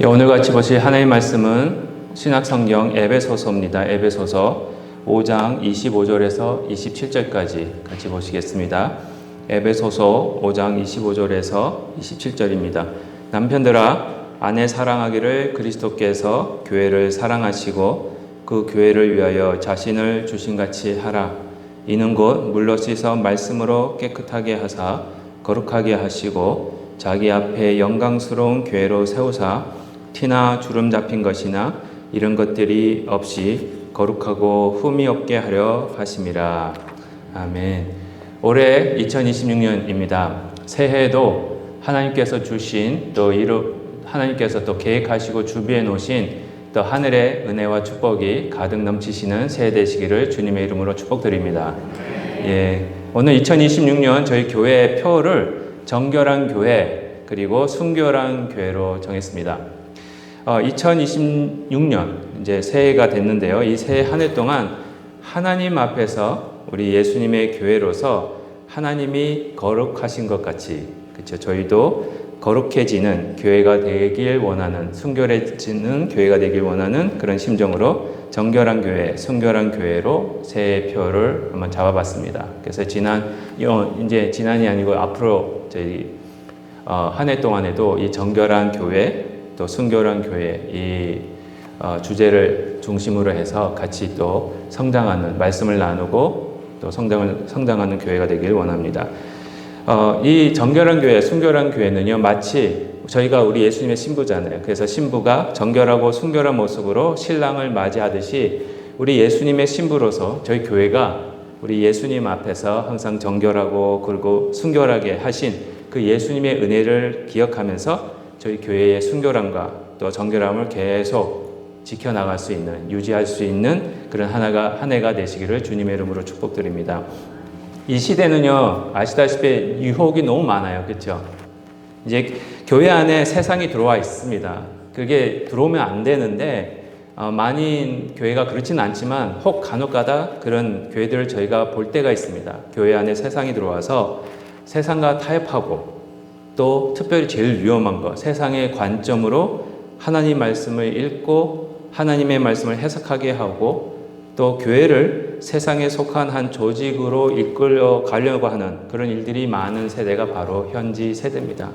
오늘 같이 보실 하나님의 말씀은 신약성경 에베소서입니다. 에베소서 5장 25절에서 27절까지 같이 보시겠습니다. 에베소서 5장 25절에서 27절입니다. 남편들아, 아내 사랑하기를 그리스도께서 교회를 사랑하시고 그 교회를 위하여 자신을 주신같이 하라. 이는 곧 물로 씻어 말씀으로 깨끗하게 하사 거룩하게 하시고 자기 앞에 영광스러운 교회로 세우사 티나 주름 잡힌 것이나 이런 것들이 없이 거룩하고 흠이 없게 하려 하심이라. 아멘. 올해 2026년입니다. 새해에도 하나님께서 주신 하나님께서 또 계획하시고 준비해 놓으신 또 하늘의 은혜와 축복이 가득 넘치시는 새해 되시기를 주님의 이름으로 축복드립니다. 오늘 2026년 저희 교회의 표를 정결한 교회 그리고 순결한 교회로 정했습니다. 2026년 이제 새해가 됐는데요. 이 새해 한 해 동안 하나님 앞에서 우리 예수님의 교회로서 하나님이 거룩하신 것 같이, 그렇죠? 저희도 거룩해지는 교회가 되길 원하는, 순결해지는 교회가 되길 원하는 그런 심정으로 정결한 교회, 순결한 교회로 새해 표를 한번 잡아봤습니다. 그래서 지난이 아니고 앞으로 저희 한 해 동안에도 이 정결한 교회 또 순결한 교회 이 주제를 중심으로 해서 같이 또 성장하는, 말씀을 나누고 또 성장하는 교회가 되길 원합니다. 이 정결한 교회, 순결한 교회는요, 마치 저희가 우리 예수님의 신부잖아요. 그래서 신부가 정결하고 순결한 모습으로 신랑을 맞이하듯이 우리 예수님의 신부로서 저희 교회가 우리 예수님 앞에서 항상 정결하고 그리고 순결하게 하신 그 예수님의 은혜를 기억하면서 저희 교회의 순결함과 또 정결함을 계속 지켜나갈 수 있는, 유지할 수 있는 그런 한 해가 되시기를 주님의 이름으로 축복드립니다. 이 시대는요, 아시다시피 유혹이 너무 많아요. 그렇죠? 이제 교회 안에 세상이 들어와 있습니다. 그게 들어오면 안 되는데 많은 교회가 그렇지는 않지만 혹 간혹가다 그런 교회들을 저희가 볼 때가 있습니다. 교회 안에 세상이 들어와서 세상과 타협하고 또 특별히 제일 위험한 거, 세상의 관점으로 하나님 말씀을 읽고 하나님의 말씀을 해석하게 하고 또 교회를 세상에 속한 한 조직으로 이끌어 가려고 하는 그런 일들이 많은 세대가 바로 현지 세대입니다.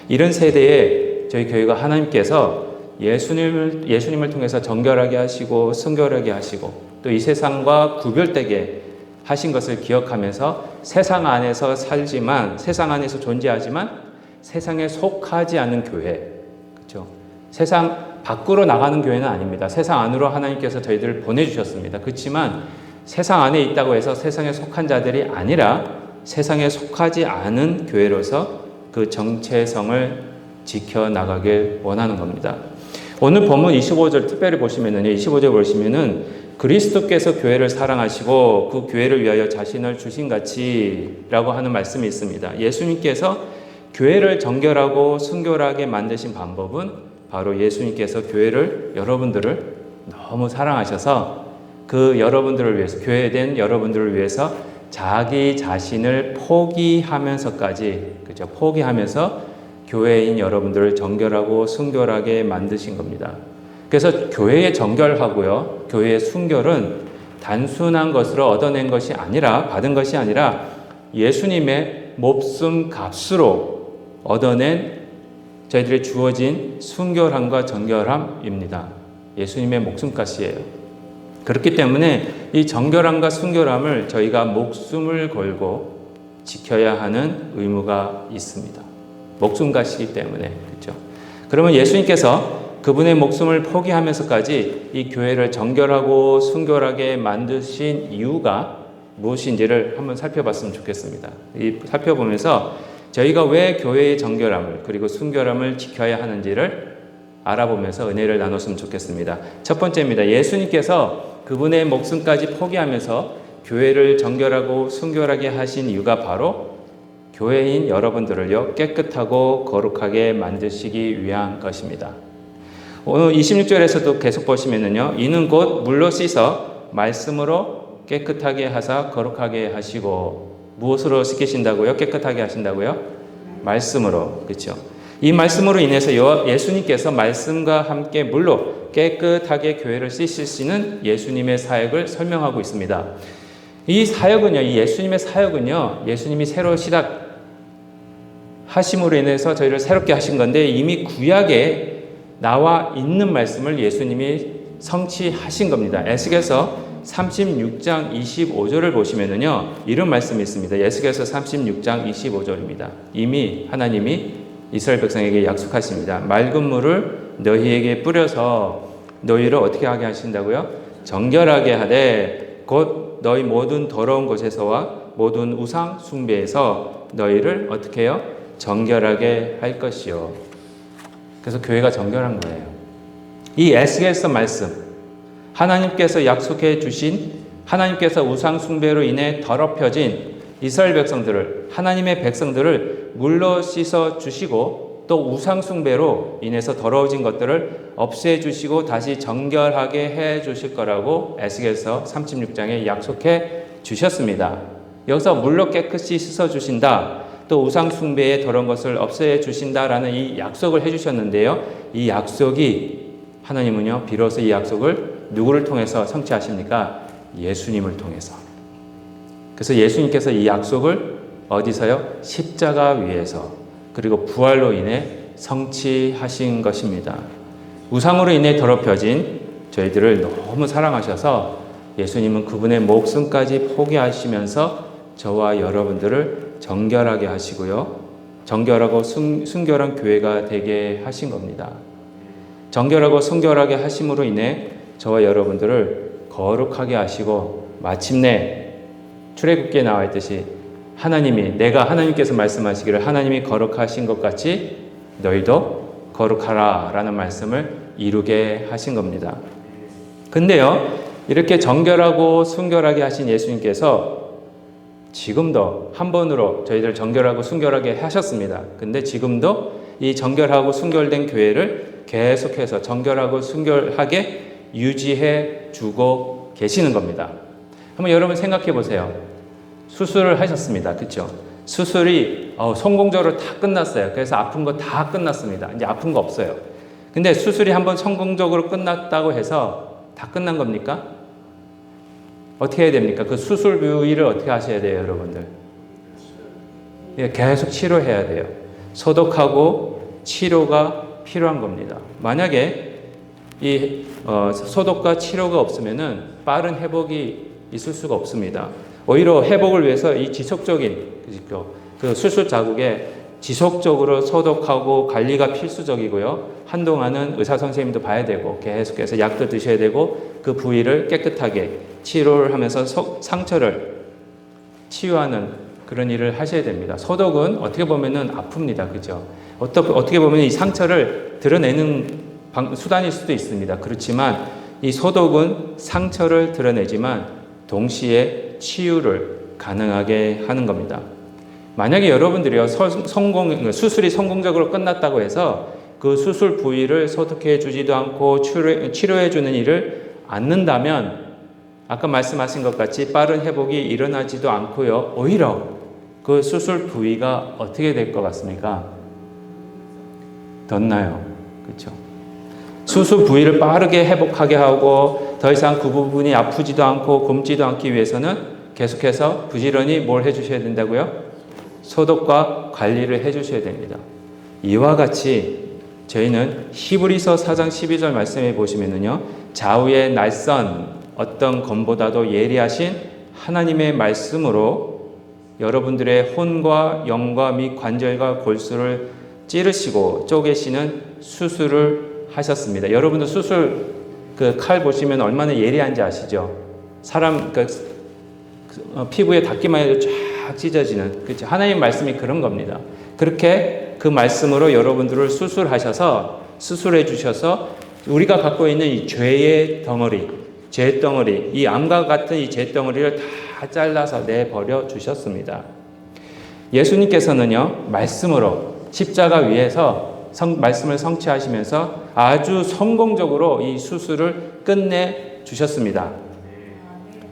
이런 세대에 저희 교회가 하나님께서 예수님을 통해서 정결하게 하시고 순결하게 하시고 또 이 세상과 구별되게 하신 것을 기억하면서 세상 안에서 살지만, 세상 안에서 존재하지만 세상에 속하지 않는 교회, 그렇죠? 세상 밖으로 나가는 교회는 아닙니다. 세상 안으로 하나님께서 저희들을 보내주셨습니다. 그렇지만 세상 안에 있다고 해서 세상에 속한 자들이 아니라 세상에 속하지 않은 교회로서 그 정체성을 지켜나가길 원하는 겁니다. 오늘 본문 25절 특별히 보시면은요, 25절 보시면은 그리스도께서 교회를 사랑하시고 그 교회를 위하여 자신을 주신 같이 라고 하는 말씀이 있습니다. 예수님께서 교회를 정결하고 순결하게 만드신 방법은 바로 예수님께서 여러분들을 너무 사랑하셔서 그 여러분들을 위해서, 교회된 여러분들을 위해서 자기 자신을 포기하면서까지, 그죠? 포기하면서 교회인 여러분들을 정결하고 순결하게 만드신 겁니다. 그래서 교회의 정결하고요, 교회의 순결은 단순한 것으로 얻어낸 것이 아니라, 받은 것이 아니라 예수님의 목숨 값으로 얻어낸 저희들의 주어진 순결함과 정결함입니다. 예수님의 목숨값이에요. 그렇기 때문에 이 정결함과 순결함을 저희가 목숨을 걸고 지켜야 하는 의무가 있습니다. 목숨값이기 때문에, 그렇죠? 그러면 예수님께서 그분의 목숨을 포기하면서까지 이 교회를 정결하고 순결하게 만드신 이유가 무엇인지를 한번 살펴봤으면 좋겠습니다. 살펴보면서 저희가 왜 교회의 정결함을 그리고 순결함을 지켜야 하는지를 알아보면서 은혜를 나눴으면 좋겠습니다. 첫 번째입니다. 예수님께서 그분의 목숨까지 포기하면서 교회를 정결하고 순결하게 하신 이유가 바로 교회인 여러분들을요, 깨끗하고 거룩하게 만드시기 위한 것입니다. 오늘 26절에서도 계속 보시면은요, 이는 곧 물로 씻어 말씀으로 깨끗하게 하사 거룩하게 하시고, 무엇으로 씻기신다고요? 깨끗하게 하신다고요? 말씀으로. 그렇죠? 이 말씀으로 인해서 예수님께서 말씀과 함께 물로 깨끗하게 교회를 씻으시는 예수님의 사역을 설명하고 있습니다. 이 사역은요, 이 예수님의 사역은요, 예수님이 새로 시작하심으로 인해서 저희를 새롭게 하신 건데, 이미 구약에 나와 있는 말씀을 예수님이 성취하신 겁니다. 에스겔서 36장 25절을 보시면은요, 이런 말씀이 있습니다. 에스겔서 36장 25절입니다. 이미 하나님이 이스라엘 백성에게 약속하십니다. 맑은 물을 너희에게 뿌려서 너희를 어떻게 하게 하신다고요? 정결하게 하되 곧 너희 모든 더러운 곳에서와 모든 우상 숭배에서 너희를 어떻게 해요? 정결하게 할 것이요. 그래서 교회가 정결한 거예요. 이 에스겔서 말씀, 하나님께서 약속해 주신, 하나님께서 우상 숭배로 인해 더럽혀진 이스라엘 백성들을, 하나님의 백성들을 물로 씻어 주시고 또 우상 숭배로 인해서 더러워진 것들을 없애 주시고 다시 정결하게 해 주실 거라고 에스겔서 36장에 약속해 주셨습니다. 여기서 물로 깨끗이 씻어 주신다, 또 우상 숭배의 더러운 것을 없애 주신다라는 이 약속을 해 주셨는데요. 이 약속이 하나님은요, 비로소 이 약속을 누구를 통해서 성취하십니까? 예수님을 통해서. 그래서 예수님께서 이 약속을 어디서요? 십자가 위에서, 그리고 부활로 인해 성취하신 것입니다. 우상으로 인해 더럽혀진 저희들을 너무 사랑하셔서 예수님은 그분의 목숨까지 포기하시면서 저와 여러분들을 정결하게 하시고요, 정결하고 순결한 교회가 되게 하신 겁니다. 정결하고 순결하게 하심으로 인해 저와 여러분들을 거룩하게 하시고, 마침내 출애굽기에 나와 있듯이 내가 하나님께서 말씀하시기를 하나님이 거룩하신 것 같이 너희도 거룩하라 라는 말씀을 이루게 하신 겁니다. 근데요, 이렇게 정결하고 순결하게 하신 예수님께서 지금도 한 번으로 저희들 정결하고 순결하게 하셨습니다. 근데 지금도 이 정결하고 순결된 교회를 계속해서 정결하고 순결하게 유지해 주고 계시는 겁니다. 한번 여러분 생각해 보세요. 수술을 하셨습니다. 그렇죠? 수술이 성공적으로 다 끝났어요. 그래서 아픈 거 다 끝났습니다. 이제 아픈 거 없어요. 근데 수술이 한번 성공적으로 끝났다고 해서 다 끝난 겁니까? 어떻게 해야 됩니까? 그 수술 부위를 어떻게 하셔야 돼요, 여러분들? 계속 치료해야 돼요. 소독하고 치료가 필요한 겁니다. 만약에 이 소독과 치료가 없으면은 빠른 회복이 있을 수가 없습니다. 오히려 회복을 위해서 이 지속적인 그 수술 자국에 지속적으로 소독하고 관리가 필수적이고요. 한동안은 의사 선생님도 봐야 되고 계속해서 약도 드셔야 되고 그 부위를 깨끗하게 치료를 하면서 상처를 치유하는 그런 일을 하셔야 됩니다. 소독은 어떻게 보면은 아픕니다. 그죠? 어떻게 보면 이 상처를 드러내는 수단일 수도 있습니다. 그렇지만 이 소독은 상처를 드러내지만 동시에 치유를 가능하게 하는 겁니다. 만약에 여러분들이요, 수술이 성공적으로 끝났다고 해서 그 수술 부위를 소독해 주지도 않고 치료해 주는 일을 않는다면 아까 말씀하신 것 같이 빠른 회복이 일어나지도 않고요, 오히려 그 수술 부위가 어떻게 될 것 같습니까? 덧나요. 그렇죠? 수술 부위를 빠르게 회복하게 하고 더 이상 그 부분이 아프지도 않고 굶지도 않기 위해서는 계속해서 부지런히 뭘 해주셔야 된다고요? 소독과 관리를 해주셔야 됩니다. 이와 같이 저희는 히브리서 4장 12절 말씀에 보시면은요, 좌우의 날선 어떤 검보다도 예리하신 하나님의 말씀으로 여러분들의 혼과 영과 및 관절과 골수를 찌르시고 쪼개시는 수술을 하셨습니다. 여러분도 수술 그 칼 보시면 얼마나 예리한지 아시죠? 사람 피부에 닿기만 해도 쫙 찢어지는, 그렇죠? 하나님 말씀이 그런 겁니다. 그렇게 그 말씀으로 여러분들을 수술해 주셔서 우리가 갖고 있는 이 죄의 덩어리, 이 암과 같은 이 죄 덩어리를 다 잘라서 내버려 주셨습니다. 예수님께서는요, 말씀으로 십자가 위에서 말씀을 성취하시면서 아주 성공적으로 이 수술을 끝내 주셨습니다.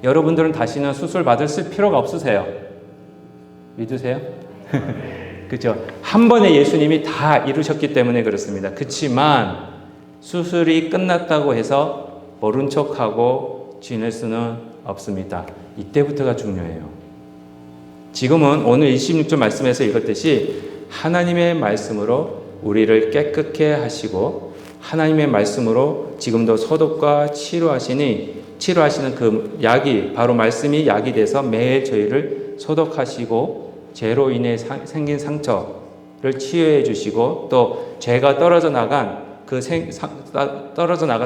여러분들은 다시는 수술 받을 필요가 없으세요. 믿으세요? 그죠? 한 번에 예수님이 다 이루셨기 때문에 그렇습니다. 그렇지만 수술이 끝났다고 해서 모른 척하고 지낼 수는 없습니다. 이때부터가 중요해요. 지금은 오늘 26절 말씀에서 읽었듯이 하나님의 말씀으로 우리를 깨끗게 하시고 하나님의 말씀으로 지금도 소독과 치료하시는 그 약이 바로 말씀이 약이 돼서 매일 저희를 소독하시고 죄로 인해 생긴 상처를 치유해 주시고 또 죄가 떨어져 나가서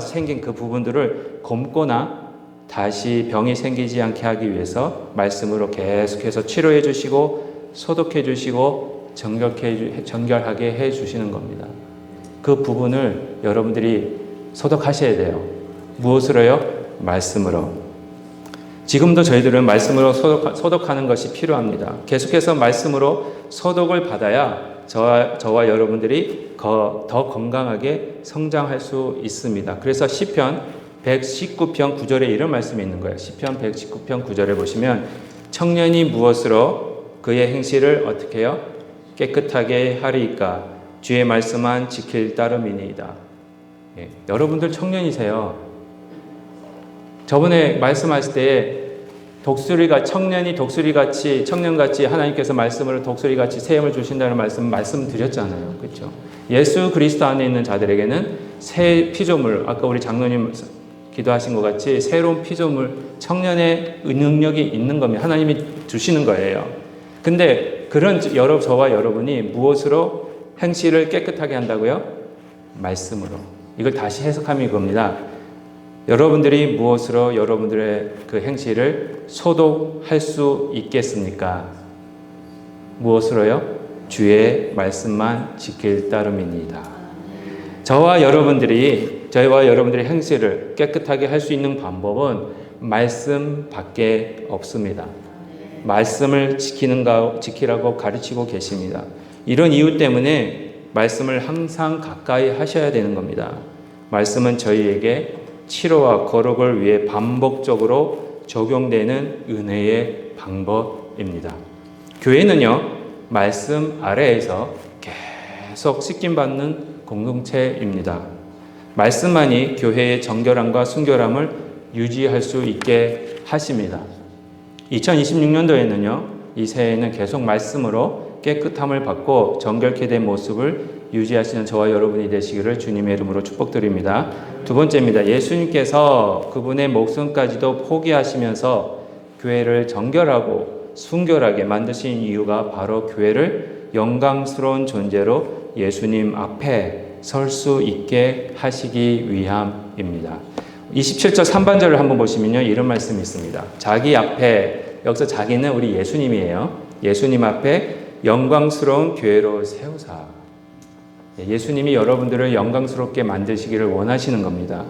생긴 그 부분들을 곪거나 다시 병이 생기지 않게 하기 위해서 말씀으로 계속해서 치료해 주시고 소독해 주시고 정결하게 해 주시는 겁니다. 그 부분을 여러분들이 소독하셔야 돼요. 무엇으로요? 말씀으로. 지금도 저희들은 말씀으로 소독하는 것이 필요합니다. 계속해서 말씀으로 소독을 받아야 저와 여러분들이 더 건강하게 성장할 수 있습니다. 그래서 시편 119편 9절에 이런 말씀이 있는 거예요. 시편 119편 9절에 보시면 청년이 무엇으로 그의 행실을 어떻게 해요? 깨끗하게 하리이까 주의 말씀만 지킬 따름이니이다. 예, 여러분들 청년이세요. 저번에 말씀하실 때 청년같이 하나님께서 말씀으로 독수리같이 세움을 주신다는 말씀 드렸잖아요. 그렇죠? 예수 그리스도 안에 있는 자들에게는 새 피조물, 아까 우리 장로님 기도하신 것 같이 새로운 피조물, 청년의 능력이 있는 겁니다. 하나님이 주시는 거예요. 근데 그런 저와 여러분이 무엇으로 행실을 깨끗하게 한다고요? 말씀으로. 이걸 다시 해석하면 이겁니다. 여러분들이 무엇으로 여러분들의 그 행실을 소독할 수 있겠습니까? 무엇으로요? 주의 말씀만 지킬 따름입니다. 저희와 여러분들의 행실을 깨끗하게 할 수 있는 방법은 말씀밖에 없습니다. 말씀을 지키라고 가르치고 계십니다. 이런 이유 때문에 말씀을 항상 가까이 하셔야 되는 겁니다. 말씀은 저희에게 치료와 거룩을 위해 반복적으로 적용되는 은혜의 방법입니다. 교회는요, 말씀 아래에서 계속 씻김받는 공동체입니다. 말씀만이 교회의 정결함과 순결함을 유지할 수 있게 하십니다. 2026년도에는요, 이 새해에는 계속 말씀으로 깨끗함을 받고 정결케 된 모습을 유지하시는 저와 여러분이 되시기를 주님의 이름으로 축복드립니다. 두 번째입니다. 예수님께서 그분의 목숨까지도 포기하시면서 교회를 정결하고 순결하게 만드신 이유가 바로 교회를 영광스러운 존재로 예수님 앞에 설 수 있게 하시기 위함입니다. 27절 3반절을 한번 보시면요, 이런 말씀이 있습니다. 자기 앞에, 여기서 자기는 우리 예수님이에요. 예수님 앞에 영광스러운 교회로 세우사. 예수님이 여러분들을 영광스럽게 만드시기를 원하시는 겁니다.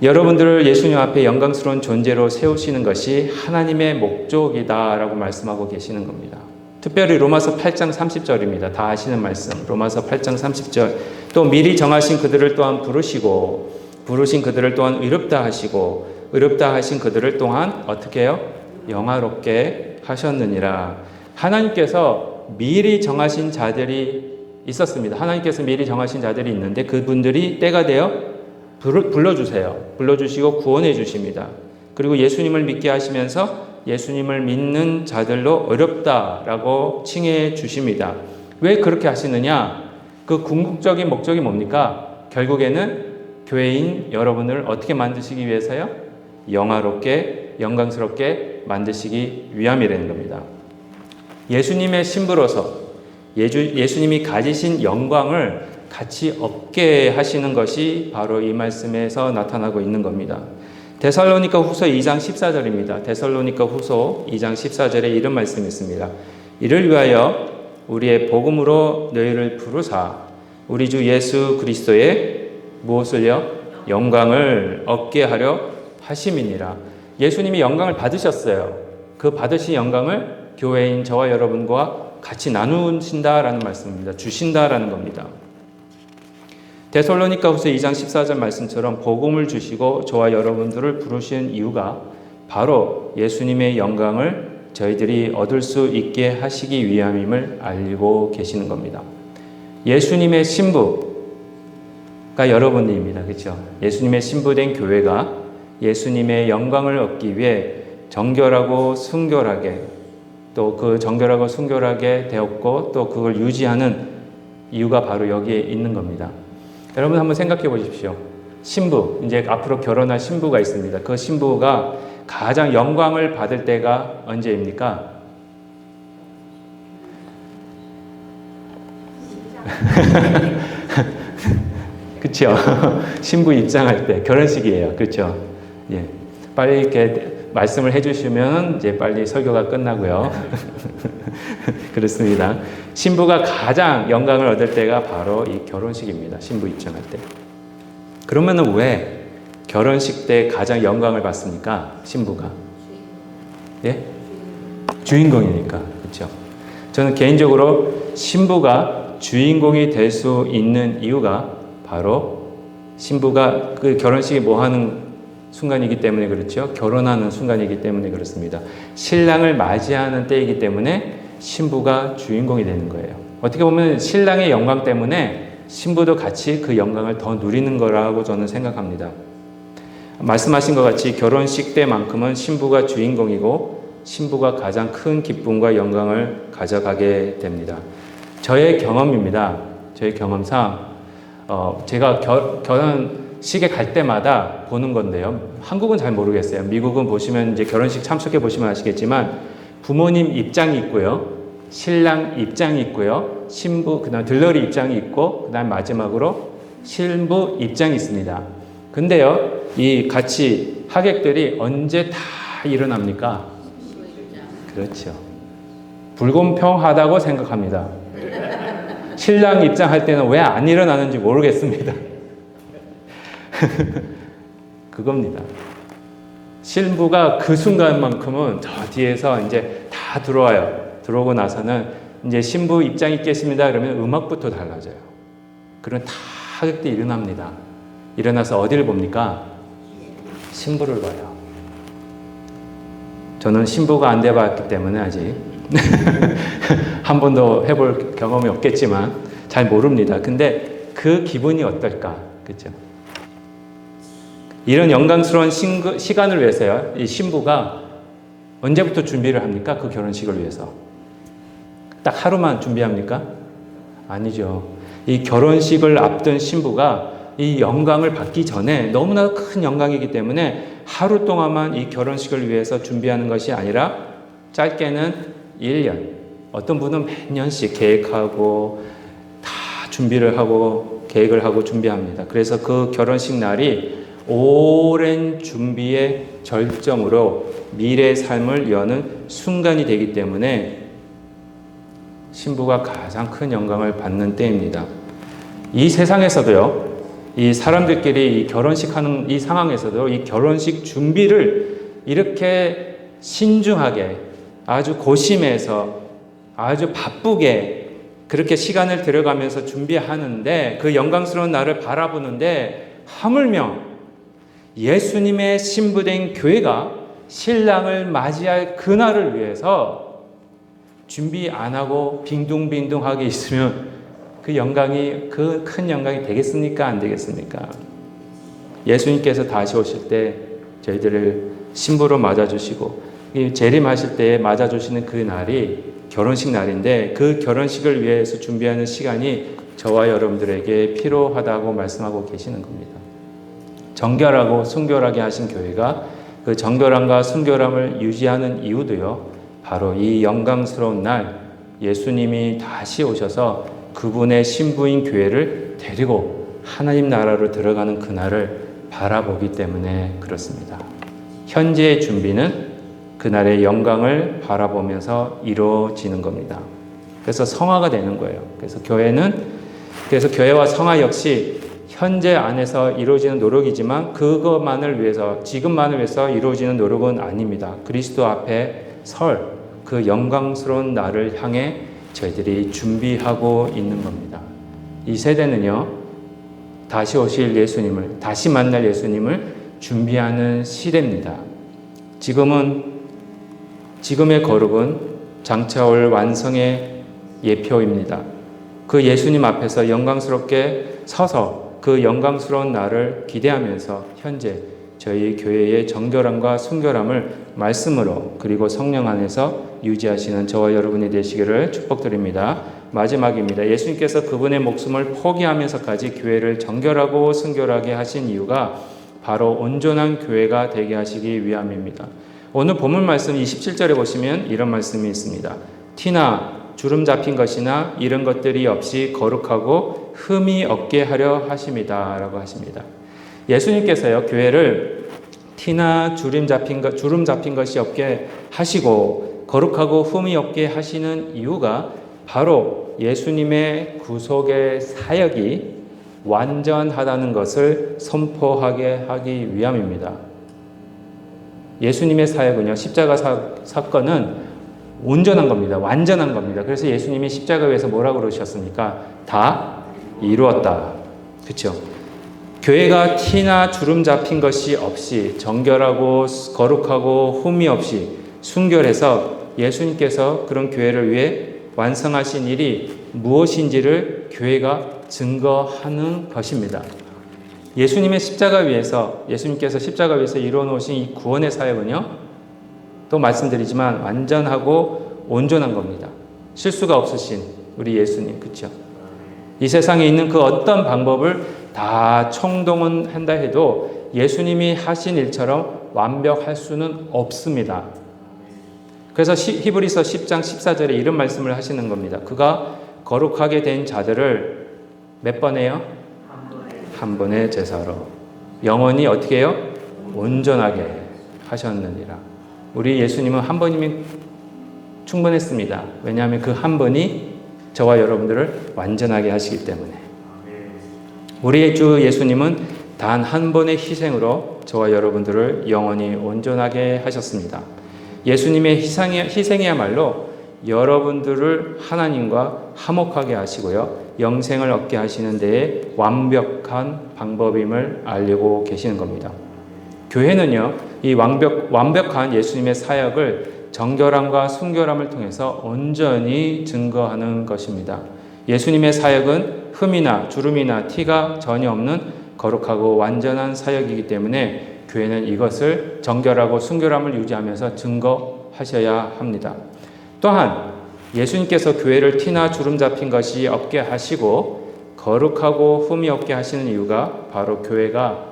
여러분들을 예수님 앞에 영광스러운 존재로 세우시는 것이 하나님의 목적이다라고 말씀하고 계시는 겁니다. 특별히 로마서 8장 30절입니다. 다 아시는 말씀. 로마서 8장 30절. 또 미리 정하신 그들을 또한 부르신 그들을 또한 의롭다 하신 그들을 또한 어떻게 해요? 영화롭게 하셨느니라. 하나님께서 미리 정하신 자들이 있었습니다. 하나님께서 미리 정하신 자들이 있는데 그분들이 때가 되어 불러주세요. 불러주시고 구원해 주십니다. 그리고 예수님을 믿게 하시면서 예수님을 믿는 자들로 어렵다라고 칭해 주십니다. 왜 그렇게 하시느냐? 그 궁극적인 목적이 뭡니까? 결국에는 교회인 여러분을 어떻게 만드시기 위해서요? 영화롭게, 영광스럽게 만드시기 위함이라는 겁니다. 예수님의 신부로서 예수님이 가지신 영광을 같이 얻게 하시는 것이 바로 이 말씀에서 나타나고 있는 겁니다. 데살로니가 후서 2장 14절입니다. 데살로니가 후서 2장 14절에 이런 말씀이 있습니다. 이를 위하여 우리의 복음으로 너희를 부르사 우리 주 예수 그리스도의 무엇을요? 영광을 얻게 하려 하심이니라. 예수님이 영광을 받으셨어요. 그 받으신 영광을 교회인 저와 여러분과 같이 나누신다라는 말씀입니다. 주신다라는 겁니다. 데살로니가후서 2장 14절 말씀처럼 복음을 주시고 저와 여러분들을 부르신 이유가 바로 예수님의 영광을 저희들이 얻을 수 있게 하시기 위함임을 알고 계시는 겁니다. 예수님의 신부가 여러분들입니다. 그렇죠? 예수님의 신부된 교회가 예수님의 영광을 얻기 위해 정결하고 순결하게, 또 그 정결하고 순결하게 되었고 또 그걸 유지하는 이유가 바로 여기에 있는 겁니다. 여러분 한번 생각해 보십시오. 신부, 이제 앞으로 결혼할 신부가 있습니다. 그 신부가 가장 영광을 받을 때가 언제입니까? 그렇죠? 신부 입장할 때 결혼식이에요. 그렇죠? 예. 빨리 이렇게 말씀을 해주시면 이제 빨리 설교가 끝나고요. 그렇습니다. 신부가 가장 영광을 얻을 때가 바로 이 결혼식입니다. 신부 입장할 때. 그러면은 왜 결혼식 때 가장 영광을 받습니까? 신부가. 예? 주인공이니까. 그렇죠? 저는 개인적으로 신부가 주인공이 될 수 있는 이유가 바로 신부가 그 결혼식이 뭐 하는 순간이기 때문에 그렇죠. 결혼하는 순간이기 때문에 그렇습니다. 신랑을 맞이하는 때이기 때문에 신부가 주인공이 되는 거예요. 어떻게 보면 신랑의 영광 때문에 신부도 같이 그 영광을 더 누리는 거라고 저는 생각합니다. 말씀하신 것 같이 결혼식 때만큼은 신부가 주인공이고 신부가 가장 큰 기쁨과 영광을 가져가게 됩니다. 저의 경험입니다. 저의 경험상 제가 결혼식에 갈 때마다 보는 건데요. 한국은 잘 모르겠어요. 미국은 보시면 이제 결혼식 참석해 보시면 아시겠지만 부모님 입장이 있고요. 신랑 입장이 있고요. 신부, 그다음 들러리 입장이 있고 그다음 마지막으로 신부 입장이 있습니다. 근데요. 이 같이 하객들이 언제 다 일어납니까? 그렇죠. 불공평하다고 생각합니다. 신랑 입장할 때는 왜 안 일어나는지 모르겠습니다. 그겁니다. 신부가 그 순간만큼은 저 뒤에서 이제 다 들어와요. 들어오고 나서는 이제 신부 입장 있겠습니다. 그러면 음악부터 달라져요. 그러면 다 하객들이 일어납니다. 일어나서 어디를 봅니까? 신부를 봐요. 저는 신부가 안 돼봤기 때문에 아직 한 번도 해볼 경험이 없겠지만 잘 모릅니다. 근데 그 기분이 어떨까? 그렇죠? 이런 영광스러운 시간을 위해서요. 이 신부가 언제부터 준비를 합니까? 그 결혼식을 위해서. 딱 하루만 준비합니까? 아니죠. 이 결혼식을 앞둔 신부가 이 영광을 받기 전에 너무나 큰 영광이기 때문에 하루 동안만 이 결혼식을 위해서 준비하는 것이 아니라 짧게는 1년, 어떤 분은 몇 년씩 계획하고 다 준비를 하고 계획을 하고 준비합니다. 그래서 그 결혼식 날이 오랜 준비의 절정으로 미래의 삶을 여는 순간이 되기 때문에 신부가 가장 큰 영광을 받는 때입니다. 이 세상에서도요, 이 사람들끼리 이 결혼식 하는 이 상황에서도 이 결혼식 준비를 이렇게 신중하게 아주 고심해서 아주 바쁘게 그렇게 시간을 들여가면서 준비하는데 그 영광스러운 날을 바라보는데 하물며 예수님의 신부된 교회가 신랑을 맞이할 그날을 위해서 준비 안 하고 빈둥빈둥하게 있으면 그 영광이, 그 큰 영광이 되겠습니까? 안 되겠습니까? 예수님께서 다시 오실 때 저희들을 신부로 맞아주시고 재림하실 때 맞아주시는 그 날이 결혼식 날인데 그 결혼식을 위해서 준비하는 시간이 저와 여러분들에게 필요하다고 말씀하고 계시는 겁니다. 정결하고 순결하게 하신 교회가 그 정결함과 순결함을 유지하는 이유도요, 바로 이 영광스러운 날 예수님이 다시 오셔서 그분의 신부인 교회를 데리고 하나님 나라로 들어가는 그날을 바라보기 때문에 그렇습니다. 현재의 준비는 그날의 영광을 바라보면서 이루어지는 겁니다. 그래서 성화가 되는 거예요. 그래서 교회와 성화 역시 현재 안에서 이루어지는 노력이지만 그것만을 위해서, 지금만을 위해서 이루어지는 노력은 아닙니다. 그리스도 앞에 설 그 영광스러운 날을 향해 저희들이 준비하고 있는 겁니다. 이 세대는요, 다시 오실 예수님을, 다시 만날 예수님을 준비하는 시대입니다. 지금은 지금의 거룩은 장차 올 완성의 예표입니다. 그 예수님 앞에서 영광스럽게 서서 그 영광스러운 날을 기대하면서 현재 저희 교회의 정결함과 순결함을 말씀으로 그리고 성령 안에서 유지하시는 저와 여러분이 되시기를 축복드립니다. 마지막입니다. 예수님께서 그분의 목숨을 포기하면서까지 교회를 정결하고 순결하게 하신 이유가 바로 온전한 교회가 되게 하시기 위함입니다. 오늘 본문 말씀 27절에 보시면 이런 말씀이 있습니다. 티나 주름 잡힌 것이나 이런 것들이 없이 거룩하고 흠이 없게 하려 하심이다 라고 하십니다. 예수님께서요, 교회를 티나 주름 잡힌 것이 없게 하시고 거룩하고 흠이 없게 하시는 이유가 바로 예수님의 구속의 사역이 완전하다는 것을 선포하게 하기 위함입니다. 예수님의 사역은요, 십자가 사건은 온전한 겁니다. 완전한 겁니다. 그래서 예수님이 십자가 위에서 뭐라고 그러셨습니까? 다 이루었다. 그렇죠? 교회가 티나 주름 잡힌 것이 없이 정결하고 거룩하고 흠이 없이 순결해서 예수님께서 그런 교회를 위해 완성하신 일이 무엇인지를 교회가 증거하는 것입니다. 예수님께서 십자가 위에서 이루어 놓으신 이 구원의 사역은요, 또 말씀드리지만 완전하고 온전한 겁니다. 실수가 없으신 우리 예수님, 그렇죠? 이 세상에 있는 그 어떤 방법을 다 총동원한다 해도 예수님이 하신 일처럼 완벽할 수는 없습니다. 그래서 히브리서 10장 14절에 이런 말씀을 하시는 겁니다. 그가 거룩하게 된 자들을 몇 번 해요? 한 번의 제사로 영원히 어떻게 해요? 온전하게 하셨느니라. 우리 예수님은 한 번이면 충분했습니다. 왜냐하면 그 한 번이 저와 여러분들을 완전하게 하시기 때문에. 우리의 주 예수님은 단 한 번의 희생으로 저와 여러분들을 영원히 온전하게 하셨습니다. 예수님의 희생이야말로 여러분들을 하나님과 화목하게 하시고요, 영생을 얻게 하시는 데에 완벽한 방법임을 알고 계시는 겁니다. 교회는요, 이 완벽한 예수님의 사역을 정결함과 순결함을 통해서 온전히 증거하는 것입니다. 예수님의 사역은 흠이나 주름이나 티가 전혀 없는 거룩하고 완전한 사역이기 때문에 교회는 이것을 정결하고 순결함을 유지하면서 증거하셔야 합니다. 또한 예수님께서 교회를 티나 주름 잡힌 것이 없게 하시고 거룩하고 흠이 없게 하시는 이유가 바로 교회가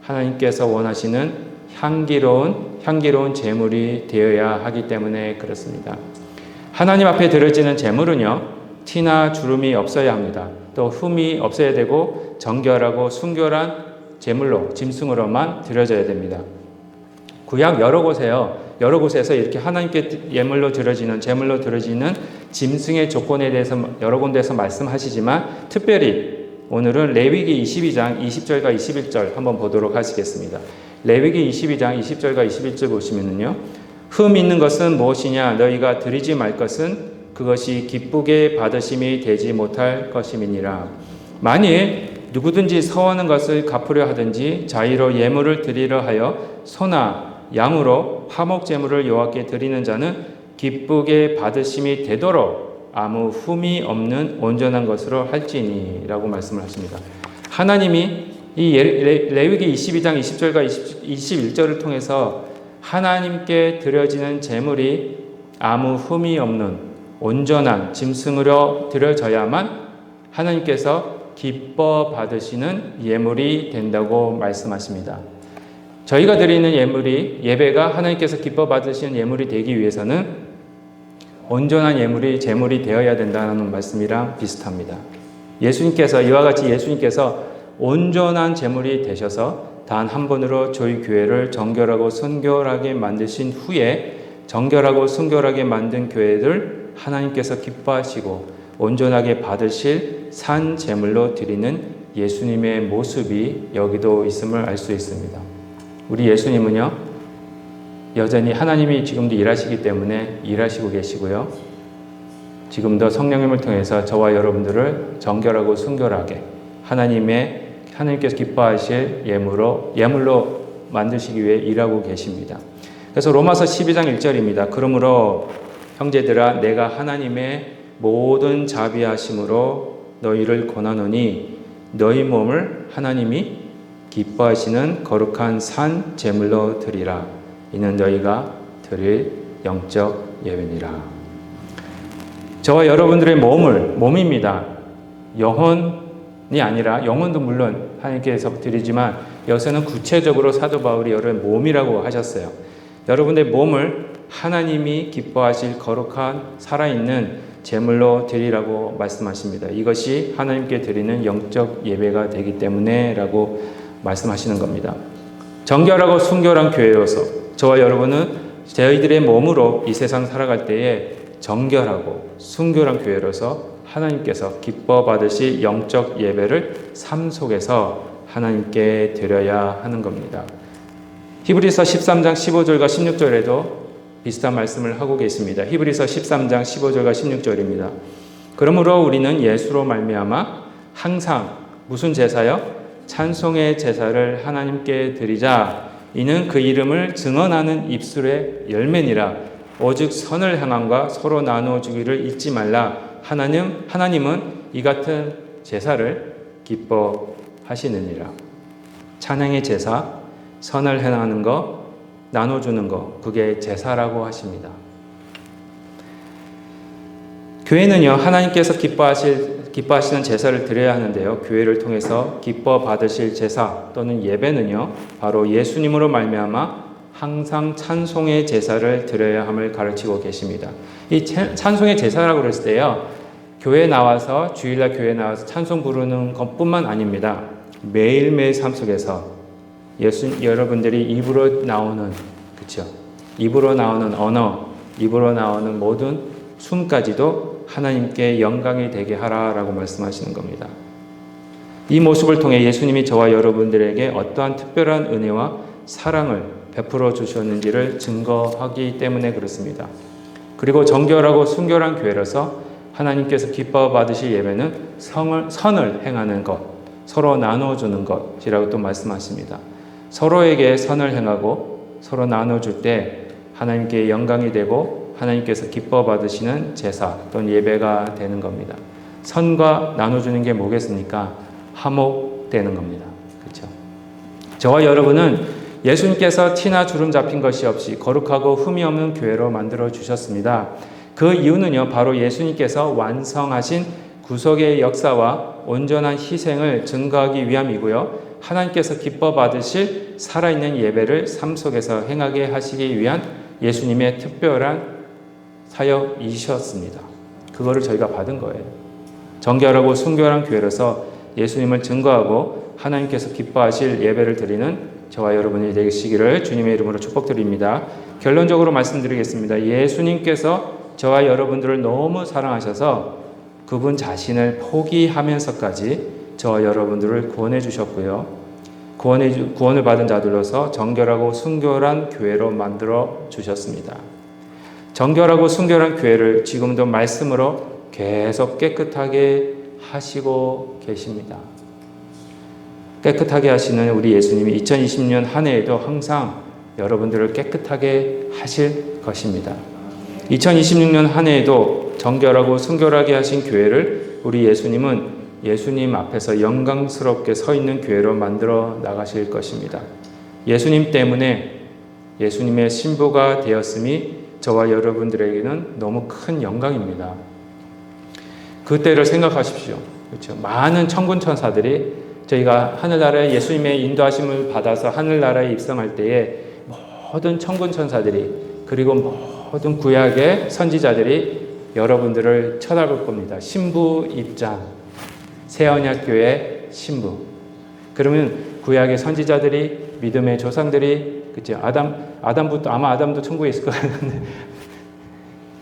하나님께서 원하시는 향기로운 제물이 되어야 하기 때문에 그렇습니다. 하나님 앞에 드려지는 제물은요, 티나 주름이 없어야 합니다. 또 흠이 없어야 되고 정결하고 순결한 제물로, 짐승으로만 드려져야 됩니다. 구약 여러 곳에서 이렇게 하나님께 제물로 드려지는 짐승의 조건에 대해서 여러 군데에서 말씀하시지만 특별히 오늘은 레위기 22장 20절과 21절 한번 보도록 하시겠습니다. 레위기 22장 20절과 21절 보시면은요, 흠 있는 것은 무엇이냐? 너희가 드리지 말 것은 그것이 기쁘게 받으심이 되지 못할 것임이니라. 만일 누구든지 서원한 것을 갚으려 하든지 자의로 예물을 드리려 하여 소나 양으로 화목 제물을 여호와께 드리는 자는 기쁘게 받으심이 되도록 아무 흠이 없는 온전한 것으로 할지니 라고 말씀을 하십니다. 하나님이 이 레위기 22장 20절과 21절을 통해서 하나님께 드려지는 제물이 아무 흠이 없는 온전한 짐승으로 드려져야만 하나님께서 기뻐 받으시는 예물이 된다고 말씀하십니다. 저희가 드리는 예배가 하나님께서 기뻐 받으시는 예물이 되기 위해서는 온전한 제물이 되어야 된다는 말씀이랑 비슷합니다. 이와 같이 예수님께서 온전한 제물이 되셔서 단 한 번으로 저희 교회를 정결하고 순결하게 만드신 후에 정결하고 순결하게 만든 교회를 하나님께서 기뻐하시고 온전하게 받으실 산 제물로 드리는 예수님의 모습이 여기도 있음을 알 수 있습니다. 우리 예수님은요, 여전히 하나님이 지금도 일하시기 때문에 일하시고 계시고요, 지금도 성령님을 통해서 저와 여러분들을 정결하고 순결하게 하나님께서 기뻐하실 예물로 만드시기 위해 일하고 계십니다. 그래서 로마서 12장 1절입니다. 그러므로 형제들아 내가 하나님의 모든 자비하심으로 너희를 권하노니 너희 몸을 하나님이 기뻐하시는 거룩한 산 제물로 드리라. 이는 너희가 드릴 영적 예배니라. 저와 여러분들의 몸입니다. 영혼이 아니라, 영혼도 물론 하나님께서 드리지만 여기서는 구체적으로 사도 바울이 여러분 몸이라고 하셨어요. 여러분의 몸을 하나님이 기뻐하실 거룩한 살아있는 제물로 드리라고 말씀하십니다. 이것이 하나님께 드리는 영적 예배가 되기 때문에 라고 말씀하시는 겁니다. 정결하고 순결한 교회로서 저와 여러분은 저희들의 몸으로 이 세상 살아갈 때에 정결하고 순결한 교회로서 하나님께서 기뻐 받으실 영적 예배를 삶 속에서 하나님께 드려야 하는 겁니다. 히브리서 13장 15절과 16절에도 비슷한 말씀을 하고 계십니다. 히브리서 13장 15절과 16절입니다. 그러므로 우리는 예수로 말미암아 항상 무슨 제사요? 찬송의 제사를 하나님께 드리자. 이는 그 이름을 증언하는 입술의 열매니라. 오직 선을 행함과 서로 나눠주기를 잊지 말라. 하나님은 이 같은 제사를 기뻐하시느니라. 찬양의 제사, 선을 행하는 것, 나눠주는 것, 그게 제사라고 하십니다. 교회는요, 하나님께서 기뻐하시는 제사를 드려야 하는데요, 교회를 통해서 기뻐 받으실 제사 또는 예배는요, 바로 예수님으로 말미암아 항상 찬송의 제사를 드려야 함을 가르치고 계십니다. 이 찬송의 제사라고 그랬을 때요, 교회 나와서, 주일날 교회 나와서 찬송 부르는 것뿐만 아닙니다. 매일매일 삶 속에서 여러분들이 입으로 나오는, 그렇죠? 입으로 나오는 언어, 입으로 나오는 모든 숨까지도 하나님께 영광이 되게 하라라고 말씀하시는 겁니다. 이 모습을 통해 예수님이 저와 여러분들에게 어떠한 특별한 은혜와 사랑을 베풀어 주셨는지를 증거하기 때문에 그렇습니다. 그리고 정결하고 순결한 교회로서 하나님께서 기뻐 받으실 예배는 선을 행하는 것, 서로 나눠주는 것이라고 또 말씀하십니다. 서로에게 선을 행하고 서로 나눠줄 때 하나님께 영광이 되고 하나님께서 기뻐 받으시는 제사 또는 예배가 되는 겁니다. 선과 나눠주는 게 뭐겠습니까? 화목되는 겁니다. 그렇죠? 저와 여러분은 예수님께서 티나 주름 잡힌 것이 없이 거룩하고 흠이 없는 교회로 만들어 주셨습니다. 그 이유는요, 바로 예수님께서 완성하신 구속의 역사와 온전한 희생을 증거하기 위함이고요, 하나님께서 기뻐 받으실 살아있는 예배를 삶 속에서 행하게 하시기 위한 예수님의 특별한 사역이셨습니다. 그거를 저희가 받은 거예요. 정결하고 순결한 교회로서 예수님을 증거하고 하나님께서 기뻐하실 예배를 드리는 저와 여러분이 되시기를 주님의 이름으로 축복드립니다. 결론적으로 말씀드리겠습니다. 예수님께서 저와 여러분들을 너무 사랑하셔서 그분 자신을 포기하면서까지 저와 여러분들을 구원해 주셨고요. 구원을 받은 자들로서 정결하고 순결한 교회로 만들어 주셨습니다. 정결하고 순결한 교회를 지금도 말씀으로 계속 깨끗하게 하시고 계십니다. 깨끗하게 하시는 우리 예수님이 2020년 한 해에도 항상 여러분들을 깨끗하게 하실 것입니다. 2026년 한 해에도 정결하고 순결하게 하신 교회를 우리 예수님은 예수님 앞에서 영광스럽게 서 있는 교회로 만들어 나가실 것입니다. 예수님 때문에 예수님의 신부가 되었음이 저와 여러분들에게는 너무 큰 영광입니다. 그때를 생각하십시오. 그렇죠? 많은 천군 천사들이 저희가 하늘나라에 예수님의 인도하심을 받아서 하늘나라에 입성할 때에 모든 천군 천사들이 그리고 모든 구약의 선지자들이 여러분들을 쳐다볼 겁니다. 신부 입장, 새언약교회 신부. 그러면 구약의 선지자들이, 믿음의 조상들이, 그죠? 아담부터, 아마 아담도 천국에 있을 것 같은데,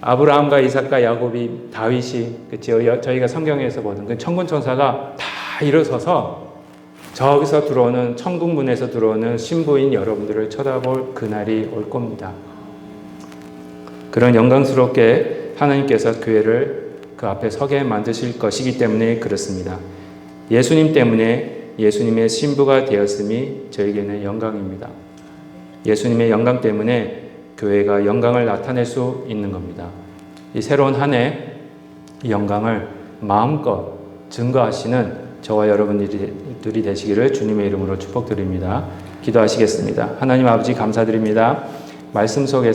아브라함과 이삭과 야곱이, 다윗이, 그죠? 저희가 성경에서 보던 그 천군 천사가 다 일어서서 저기서 들어오는, 천국문에서 들어오는 신부인 여러분들을 쳐다볼 그날이 올 겁니다. 그런 영광스럽게 하나님께서 교회를 그 앞에 서게 만드실 것이기 때문에 그렇습니다. 예수님 때문에 예수님의 신부가 되었음이 저에게는 영광입니다. 예수님의 영광 때문에 교회가 영광을 나타낼 수 있는 겁니다. 이 새로운 한 해 영광을 마음껏 증거하시는 저와 여러분들이 되시기를 주님의 이름으로 축복드립니다. 기도하시겠습니다. 하나님 아버지 감사드립니다. 말씀 속에서